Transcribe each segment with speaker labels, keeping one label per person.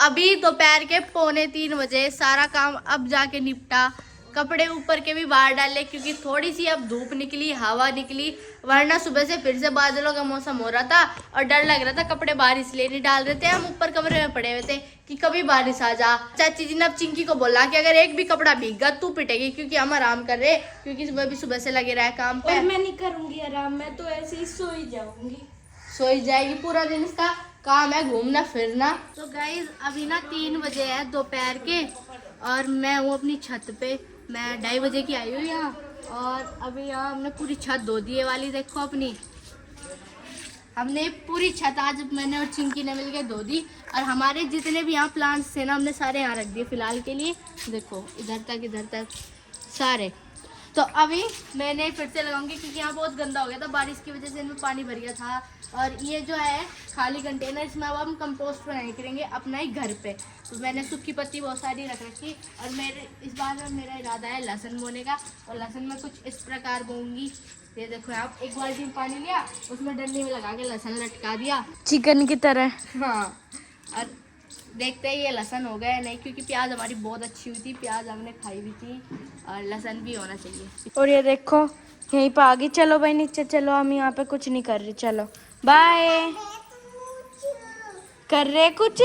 Speaker 1: अभी दोपहर के 2:45 सारा काम अब जाके निपटा। कपड़े ऊपर के भी बाहर डाले क्योंकि थोड़ी सी अब धूप निकली, हवा निकली, वरना सुबह से फिर से बादलों का मौसम हो रहा था और डर लग रहा था। कपड़े बारिश इसलिए नहीं डाल रहे थे, हम ऊपर कमरे में पड़े हुए थे कि कभी बारिश आ जा। चाची जी ने अब चिंकी को बोला कि अगर एक भी कपड़ा भीगा तू पिटेगी, क्योंकि हम आराम कर रहे क्योंकि सुबह भी सुबह से लगे रहे काम पे।
Speaker 2: मैं नहीं करूंगी आराम, मैं तो ऐसे ही सो ही जाऊंगी।
Speaker 1: सो ही जाएगी, पूरा दिन इसका काम है घूमना फिरना। तो गाइज अभी ना 3 बजे है दोपहर के और मैं हूँ अपनी छत पे। मैं 2:30 बजे की आई हूँ यहाँ और अभी यहाँ हमने पूरी छत धो दी है वाली, देखो अपनी हमने पूरी छत आज मैंने और चिंकी ने मिलके धो दी। और हमारे जितने भी यहाँ प्लांट्स थे ना हमने सारे यहाँ रख दिए फिलहाल के लिए। देखो इधर तक सारे। तो अभी मैंने फिर से लगाऊंगी क्योंकि यहाँ बहुत गंदा हो गया था, बारिश की वजह से इनमें पानी भर गया था। और ये जो है खाली कंटेनर, इसमें अब हम कंपोस्ट बनाया करेंगे अपना ही घर पे। तो मैंने सूखी पत्ती बहुत सारी रख रखी और मेरे इस बार में मेरा इरादा है लहसुन बोने का। और लहसुन में कुछ इस प्रकार बोऊंगी। ये देखो आप, एक बाल्टी में पानी लिया, उसमें डंडी में लगा के लहसुन लटका दिया
Speaker 2: चिकन की तरह।
Speaker 1: हाँ, और देखते ही ये लहसुन हो गया नहीं, क्योंकि प्याज हमारी बहुत अच्छी हुई थी, प्याज हमने खाई भी थी और लहसुन भी होना चाहिए।
Speaker 2: और ये देखो यहीं पे आ गई। चलो भाई नीचे चलो, हम यहाँ पे कुछ नहीं कर रहे। चलो बाय। कर रहे कुछ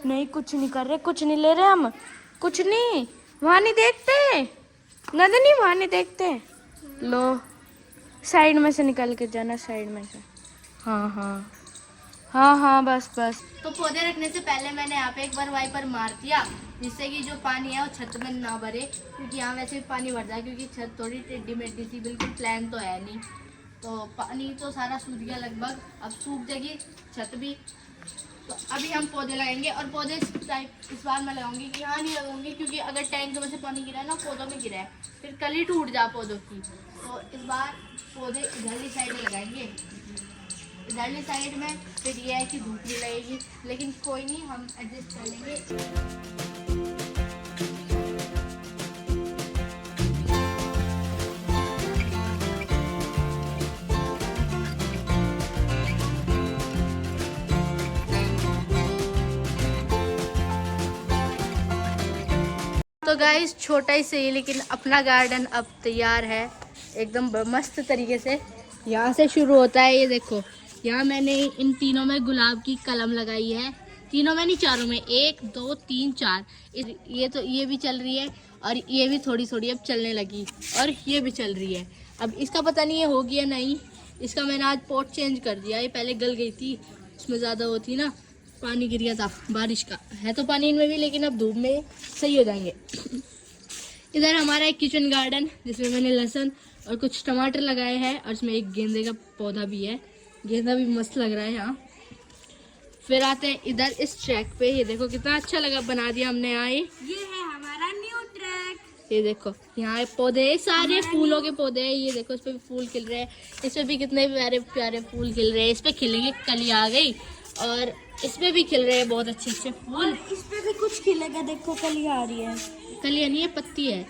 Speaker 2: नहीं, कुछ नहीं कर रहे, कुछ नहीं ले रहे हम, कुछ नहीं। वहाँ नहीं देखते नंदनी, वहाँ नहीं देखते। लो साइड में से निकल के जाना, साइड में से। हाँ हाँ हाँ हाँ बस बस।
Speaker 1: तो पौधे रखने से पहले मैंने यहाँ पे एक बार वाइपर मार दिया, जिससे कि जो पानी है वो छत में ना भरे, क्योंकि यहाँ वैसे भी पानी भर जाए क्योंकि छत थोड़ी टेढ़ी मेढ़ी थी, बिल्कुल प्लान तो है नहीं। तो पानी तो सारा सूख गया लगभग, अब सूख जाएगी छत भी। तो अभी हम पौधे लगाएंगे और पौधे इस बार मैं लगाऊंगी कि यहाँ नहीं लगाऊंगी, क्योंकि अगर टैंक में से पानी गिरा है ना पौधों में गिरा है फिर कली टूट जा पौधों की। तो इस बार पौधे इधरली साइड में लगाएंगे, इधरली साइड में। फिर ये है कि धूप भी लगेगी, लेकिन कोई नहीं, हम एडजस्ट कर लेंगे। तो गाइस छोटा ही सही लेकिन अपना गार्डन अब तैयार है एकदम मस्त तरीके से। यहाँ से शुरू होता है, ये देखो यहाँ मैंने इन तीनों में गुलाब की कलम लगाई है, तीनों में नहीं चारों में, 1 2 3 4। ये तो ये भी चल रही है और ये भी थोड़ी थोड़ी अब चलने लगी और ये भी चल रही है। अब इसका पता नहीं है होगी या नहीं, इसका मैंने आज पॉट चेंज कर दिया। ये पहले गल गई थी, उसमें ज़्यादा होती ना, पानी गिर गया था बारिश का, है तो पानी इनमें भी, लेकिन अब धूप में सही हो जाएंगे। इधर हमारा एक किचन गार्डन जिसमें मैंने लहसुन और कुछ टमाटर लगाए हैं और इसमें एक गेंदे का पौधा भी है, गेंदा भी मस्त लग रहा है यहाँ। फिर आते हैं इधर इस ट्रैक पे, ये देखो कितना अच्छा लगा, बना दिया हमने यहाँ। ये
Speaker 2: है हमारा न्यू ट्रैक।
Speaker 1: ये देखो यहाँ पौधे सारे फूलों के पौधे हैं, ये देखो इस पे भी फूल खिल रहे हैं, इस पे भी कितने प्यारे प्यारे फूल खिल रहे हैं। इस पे खिलेंगे, कली आ गई, और इसमें भी खिल रहे हैं बहुत अच्छे अच्छे फूल।
Speaker 2: इस पे भी कुछ खिलेगा, देखो कलियां आ रही है।
Speaker 1: कलियां नहीं है, पत्ती है,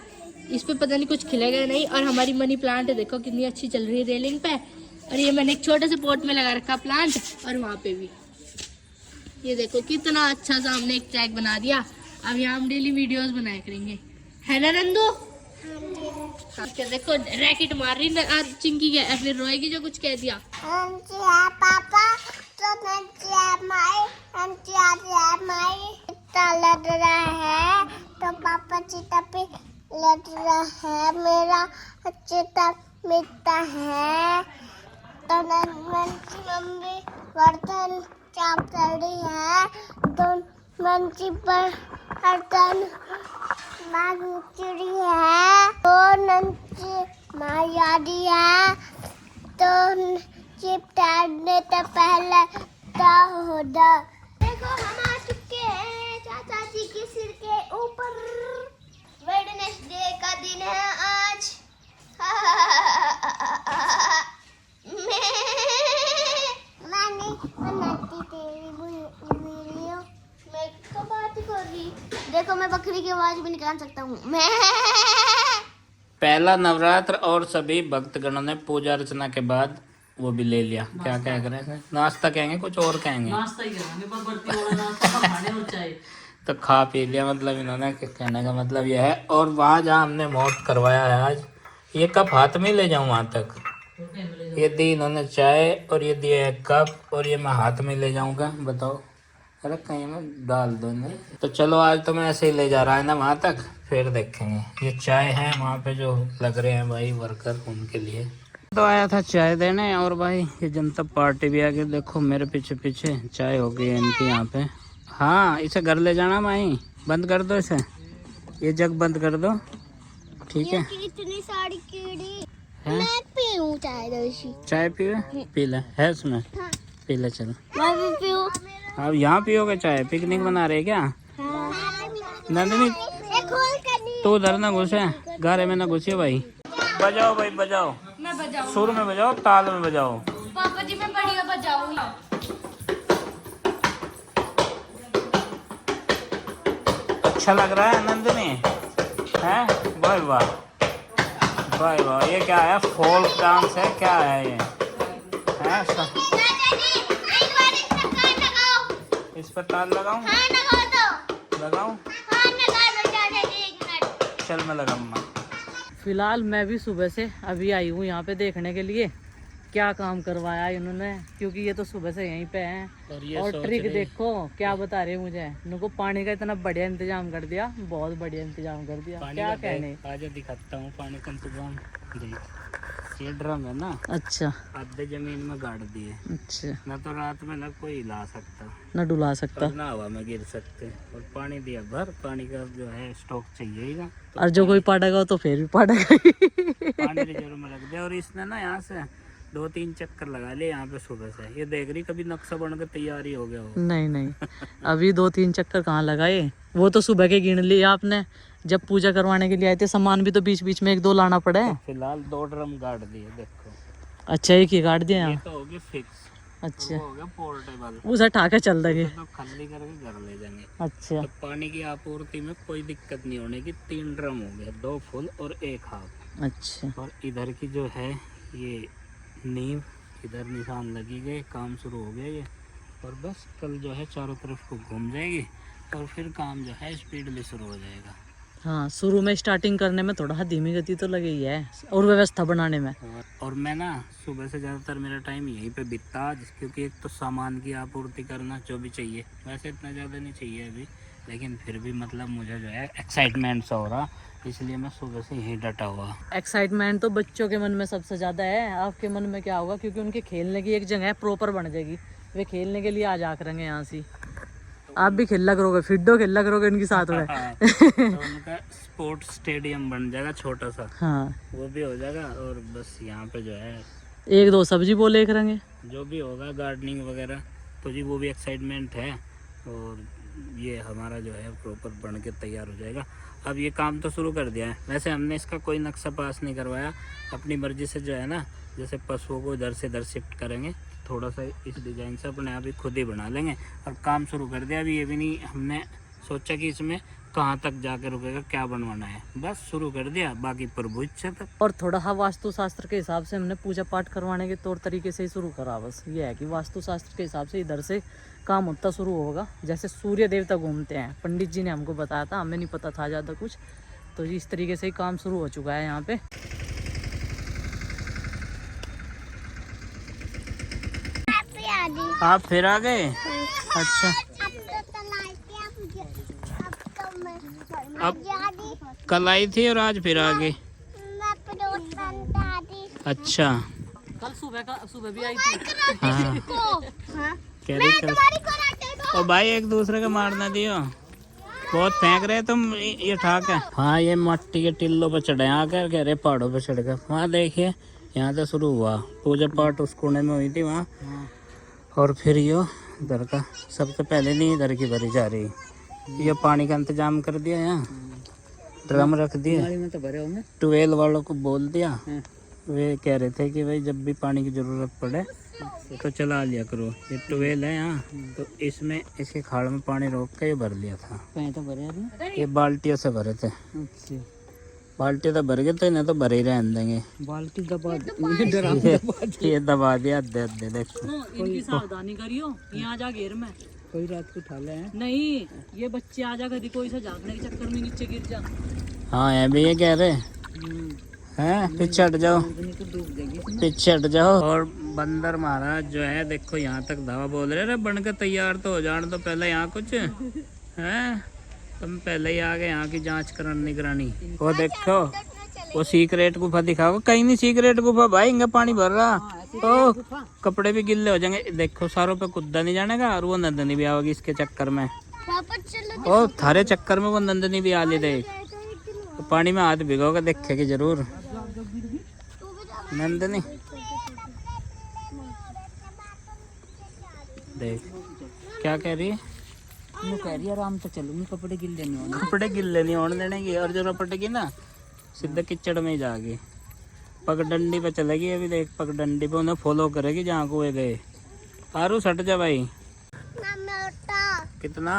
Speaker 1: इस पे पता नहीं कुछ खिलेगा नहीं। और हमारी मनी प्लांट है, देखो कितनी अच्छी चल रही है रेलिंग पे। और ये मैंने एक छोटे से पॉट में लगा रखा प्लांट, और वहाँ पे भी ये देखो कितना अच्छा सा हमने एक ट्रैक बना दिया। अब यहाँ हम डेली वीडियोस बनाया करेंगे, है ना नंदू? क्या देखो रैकेट मार रही ना चिंकी, क्या फिर रोएगी जो कुछ कह दिया।
Speaker 2: पापा तो लड़ रहा है, तो पापा चिता पे लड़ रहा है, मेरा चिता मिटता है। तो मम्मी बर्तन चाप रही है, तो मंची पर बर्तन चिड़ी है, तो नंची मायादी है, तो चिपटाने तो पहले होदा। देखो हम आ चुके हैं चाचा जी के सिर के ऊपर। वेडनेसडे का दिन है आज। मैंने बनाती तेरी वीडियो, मैं कब बात कर रही। देखो मैं बकरी की आवाज भी निकाल सकता हूँ मैं।
Speaker 3: पहला नवरात्र और सभी भक्तगणों ने पूजा अर्चना के बाद वो भी ले लिया। क्या क्या करें, नाश्ता कहेंगे कुछ और कहेंगे?
Speaker 4: नाश्ता ही करेंगे, पर बर्ती वाला नाश्ता तो खाने और चाहिए।
Speaker 3: तो खा पी लिया, मतलब इन्होंने कहने का मतलब यह है। और वहाँ जहाँ हमने मौत करवाया है आज, ये कप हाथ में ले जाऊँ वहाँ तक? ये दी इन्होंने चाय और ये दिया है कप, और ये मैं हाथ में ले जाऊँगा? बताओ। अरे कहीं में डाल दो नहीं। तो चलो आज तो मैं ऐसे ही ले जा रहा है ना वहाँ तक, फिर देखेंगे। ये चाय है वहाँ पे जो लग रहे हैं भाई वर्कर, उनके लिए तो आया था चाय देने। और भाई ये जनता पार्टी भी आ गई, देखो मेरे पीछे पीछे चाय हो गई है इनकी यहाँ पे। हाँ इसे घर ले जाना माही, बंद कर दो इसे, ये जग बंद कर दो, ठीक है?
Speaker 1: इतनी सारी कीड़ी
Speaker 3: है?
Speaker 1: मैं पीऊं चाय दोशी।
Speaker 3: चाय पियो, पी ले, है उसमें?
Speaker 1: हाँ।
Speaker 3: पी ले चलो।
Speaker 1: मैं भी पीऊं।
Speaker 3: अब यहाँ पियोगे चाय? पिकनिक बना रहे क्या?
Speaker 1: हाँ।
Speaker 3: नंदिनी तो उधर ना घुसे, गारे में ना घुसिए भाई। बजाओ भाई बजाओ,
Speaker 2: मैं बजाऊँ?
Speaker 3: सुर में बजाओ, ताल में बजाओ।
Speaker 2: पापा जी मैं बढ़िया बजाऊंगी।
Speaker 3: अच्छा लग रहा है नंदिनी? हैं? वाह वाह वाह वाह। ये क्या है, फोल्क डांस है क्या है ये? है इस पर ताल लगाऊं? लगाऊं? चल मैं लगाऊंगा।
Speaker 2: फिलहाल मैं भी सुबह से अभी आई हूँ यहाँ पे देखने के लिए क्या काम करवाया इन्होंने, क्योंकि ये तो सुबह से यहीं पे हैं। और ट्रिक देखो क्या बता रहे मुझे, इनको पानी का इतना बढ़िया इंतजाम कर दिया, बहुत बढ़िया इंतजाम कर दिया, क्या कहने।
Speaker 3: आज दिखाता हूँ पानी का इंतजाम। ये ड्रम है ना,
Speaker 2: अच्छा
Speaker 3: आधे जमीन में गाड़ दिए।
Speaker 2: अच्छा,
Speaker 3: ना तो रात में ना कोई हिला सकता,
Speaker 2: न डुला सकता,
Speaker 3: और ना हवा में गिर सकते। और पानी दिया भर, पानी का जो है स्टॉक चाहिएगा। तो
Speaker 2: और जो कोई पाटेगा तो फिर भी पाटेगा।
Speaker 3: पानी रिजर्व में रख दिया। और इसने ना यहाँ से 2-3 चक्कर लगा लिए यहाँ पे सुबह से। ये देख रही कभी नक्शा बन के तैयारी हो गया हो।
Speaker 2: नहीं नहीं, अभी 2-3 चक्कर कहाँ लगाए, वो तो सुबह के गिन लिए आपने। जब पूजा करवाने के लिए आए थे, सामान भी तो बीच बीच में 1-2 लाना पड़े।
Speaker 3: फिलहाल 2 ड्रम गाड़ दिए देखो।
Speaker 2: अच्छा एक ही काट दिया
Speaker 3: ये
Speaker 2: यहाँ।
Speaker 3: तो होगी फिक्स।
Speaker 2: अच्छा
Speaker 3: वो हो गया पोर्टेबल,
Speaker 2: उसे ठाके चल देंगे।
Speaker 3: तो खाली करके घर ले जाएंगे।
Speaker 2: अच्छा
Speaker 3: तो पानी की आपूर्ति में कोई दिक्कत नहीं होने की। 3 ड्रम हो गए, 2 फुल और 1 हाफ।
Speaker 2: अच्छा
Speaker 3: और इधर की जो है ये नींव, इधर निशान लगी गए, काम शुरू हो गया ये। और बस कल जो है चारों तरफ को घूम जाएगी, और फिर काम जो है स्पीडली शुरू हो जाएगा।
Speaker 2: हाँ, शुरू में स्टार्टिंग करने में थोड़ा धीमी गति तो लगी है, और व्यवस्था बनाने में।
Speaker 3: और मैं ना सुबह से ज़्यादातर मेरा टाइम यहीं पे बीतता आज, क्योंकि एक तो सामान की आपूर्ति करना जो भी चाहिए, वैसे इतना ज़्यादा नहीं चाहिए अभी, लेकिन फिर भी मतलब मुझे जो है एक्साइटमेंट सा हो रहा, इसलिए मैं सुबह से यहीं डटा हुआ।
Speaker 2: एक्साइटमेंट तो बच्चों के मन में सबसे ज़्यादा है, आपके मन में क्या होगा? क्योंकि उनके खेलने की एक जगह प्रॉपर बन जाएगी, वे खेलने के लिए आ जा करेंगे यहाँ से। आप भी खेला करोगे, फिड्डो खेला करोगे इनके साथ में।
Speaker 3: तो उनका स्पोर्ट्स स्टेडियम बन जाएगा छोटा सा,
Speaker 2: हाँ
Speaker 3: वो भी हो जाएगा। और बस यहाँ पे जो है
Speaker 2: 1-2 सब्जी बोले करेंगे,
Speaker 3: जो भी होगा गार्डनिंग वगैरह, तो जी वो भी एक्साइटमेंट है। और ये हमारा जो है प्रॉपर बन के तैयार हो जाएगा। अब ये काम तो शुरू कर दिया है, वैसे हमने इसका कोई नक्शा पास नहीं करवाया, अपनी मर्जी से जो है ना, जैसे पशुओं को इधर से इधर शिफ्ट करेंगे, थोड़ा सा इस डिज़ाइन से अपने आप ही खुद ही बना लेंगे। और काम शुरू कर दिया। अभी ये भी नहीं हमने सोचा कि इसमें कहाँ तक जाकर रुकेगा, क्या बनवाना है, बस शुरू कर दिया, बाकी प्रभु इच्छा तक।
Speaker 2: और थोड़ा हाँ वास्तु शास्त्र के हिसाब से हमने पूजा पाठ करवाने के तौर तरीके से ही शुरू करा। बस ये है कि वास्तु शास्त्र के हिसाब से इधर से काम होता शुरू होगा। जैसे सूर्य देवता घूमते हैं, पंडित जी ने हमको बताया था, हमें नहीं पता था ज़्यादा कुछ, तो इस तरीके से ही काम शुरू हो चुका है यहाँ पे।
Speaker 3: आप फिर आ गए? अच्छा, अब कल आई थी और आज फिर आ गए? अच्छा,
Speaker 2: कल सुबह भी आई थी।
Speaker 3: हाँ कह रही कल। और भाई एक दूसरे को मारना दियो, बहुत फेंक रहे तुम ये ठाक है। हाँ ये मट्टी के टिल्लों पर चढ़े आकर, कह रहे पहाड़ों पर चढ़ गए। वहाँ देखिए यहाँ से शुरू हुआ पूजा पाठ, उस कोने में हुई थी वहाँ। और फिर यो इधर का सबसे पहले नहीं इधर की भरी जा रही। ये पानी का इंतजाम कर दिया, यहाँ ड्रम रख दिए,
Speaker 2: में तो भरे होंगे।
Speaker 3: 12 वालों को बोल दिया, वे कह रहे थे कि भाई जब भी पानी की ज़रूरत पड़े तो चला लिया करो। ये 12 है यहाँ, तो इसमें इसके खाड़ में पानी रोक के ये भर लिया था।
Speaker 2: तो भरे
Speaker 3: ये बाल्टियों से भरे थे।
Speaker 2: अच्छा,
Speaker 3: बाल्टी तो भर गए, तो इन्हें तो भरे ही रहने देंगे।
Speaker 2: बाल्टी दबा
Speaker 3: ये दबा दिया अद्धे अद्धे, देखो
Speaker 2: इनकी सावधानी करियो, यहाँ जा घेर में
Speaker 3: कोई रात को उठा ले
Speaker 4: नहीं, ये बच्चे आ जा कभी कोई सा झांकने के चक्कर में नीचे गिर जा।
Speaker 3: हाँ ये भी ये कह रहे हैं, पीछे हट जाओ, पीछे हट जाओ। और बंदर महाराज जो है देखो यहाँ तक धावा बोल रहे बन के तैयार तो हो जाने तो पहले यहाँ कुछ हैं, तुम पहले ही आ गए यहाँ की जांच करानी निगरानी। वो देखो वो सीक्रेट गुफा दिखाओ, कहीं नहीं सीक्रेट गुफा भाई, इनका पानी भर रहा तो कपड़े भी गिल्ले हो जाएंगे। देखो सारों पे कुद्दा नहीं जानेगा और वो नंदनी भी आओगी इसके चक्कर में, ओ थारे चक्कर में वो नंदनी भी आ ली देख, तो पानी में हाथ भिगोगा देखेगी जरूर नंदनी। देख क्या कह रही है,
Speaker 4: वो कह रही है आराम से चलूंगी, कपड़े गिल्ले नहीं होने।
Speaker 3: कपड़े गिल्ले नहीं होने देंगे और जो रपटेगी ना सीधे किचड़ में ही जाएगी, पगडंडी पे चलेगी। अभी देख पगडंडी पे उन्हें फॉलो करेगी जहाँ को वे गए। आरू सट जा भाई, कितना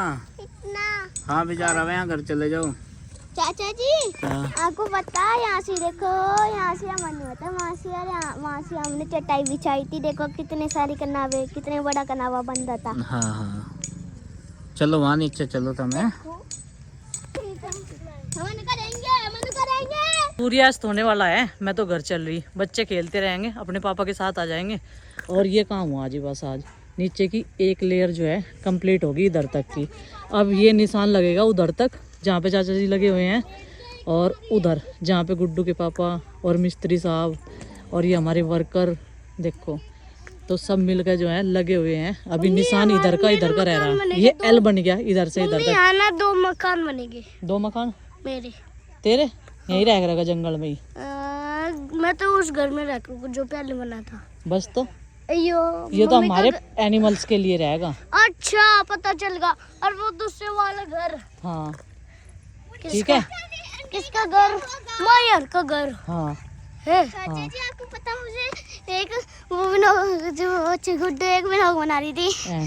Speaker 3: हाँ भी जा रहा है, यहाँ घर चले जाओ।
Speaker 1: चाचा जी
Speaker 3: हाँ।
Speaker 1: आपको पता है यहाँ से देखो, यहाँ से मन होता है वहाँ से हमने चटाई बिछाई थी, देखो कितने सारे कनावे, कितने बड़ा कनावा बन रहा था।
Speaker 3: हाँ हाँ चलो वहाँ नीचे चलो तुम्हें।
Speaker 4: सूर्यास्त होने वाला है, मैं तो घर चल रही, बच्चे खेलते रहेंगे, अपने पापा के साथ आ जाएंगे। और ये काम हुआ जी बस आज, नीचे की एक लेयर जो है कंप्लीट होगी इधर तक की। अब ये निशान लगेगा उधर तक जहाँ पे चाचा जी लगे हुए हैं, और उधर जहाँ पे गुड्डू के पापा और मिस्त्री साहब और ये हमारे वर्कर देखो, तो सब मिलकर जो है लगे हुए हैं। अभी निशान इधर का रह रहा है, ये एल बन गया इधर से इधर तक।
Speaker 1: ना 2 मकान बनेंगे,
Speaker 4: 2 मकान
Speaker 1: मेरे
Speaker 4: तेरे यहीं रह रहेगा जंगल में ही।
Speaker 1: मैं तो उस घर में रहूँ जो पहले बना था
Speaker 4: बस तो
Speaker 1: ये
Speaker 4: तो हमारे एनिमल्स के लिए रहेगा।
Speaker 1: अच्छा पता चल गया। और वो दूसरे वाला घर,
Speaker 4: हाँ ठीक है,
Speaker 1: किसका घर? मायर का घर
Speaker 4: हाँ
Speaker 1: है। चाचा जी आपको पता, मुझे एक वो जो गुड्डू एक व्लॉग बना रही थी,
Speaker 4: हाँ।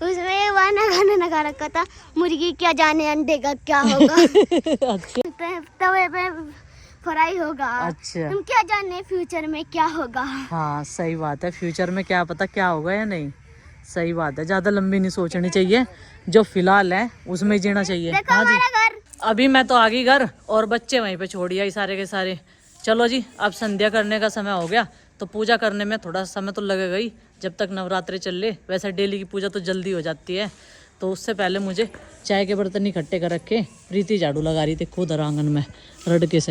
Speaker 1: उसमें गाना लगा रखा था, मुर्गी क्या जाने अंडे का क्या होगा।
Speaker 4: अच्छा
Speaker 1: तवे पे फ्राई होगा,
Speaker 4: अच्छा
Speaker 1: तुम क्या जाने फ्यूचर में क्या होगा।
Speaker 4: हाँ सही बात है, फ्यूचर में क्या पता क्या होगा या नहीं। सही बात है, ज्यादा लंबी नहीं सोचनी चाहिए, जो फिलहाल है उसमें जीना चाहिए।
Speaker 1: देखो
Speaker 4: हाँ जी,
Speaker 1: हमारा घर।
Speaker 4: अभी मैं तो आ गई घर और बच्चे वहीं पे छोड़ दिया सारे के सारे। चलो जी अब संध्या करने का समय हो गया, तो पूजा करने में थोड़ा समय तो लगेगा ही, जब तक नवरात्रे चल ले। वैसे डेली की पूजा तो जल्दी हो जाती है, तो उससे पहले मुझे चाय के बर्तन इकट्ठे कर रखे। प्रीति झाड़ू लगा रही थी खुद आंगन में रड़के से।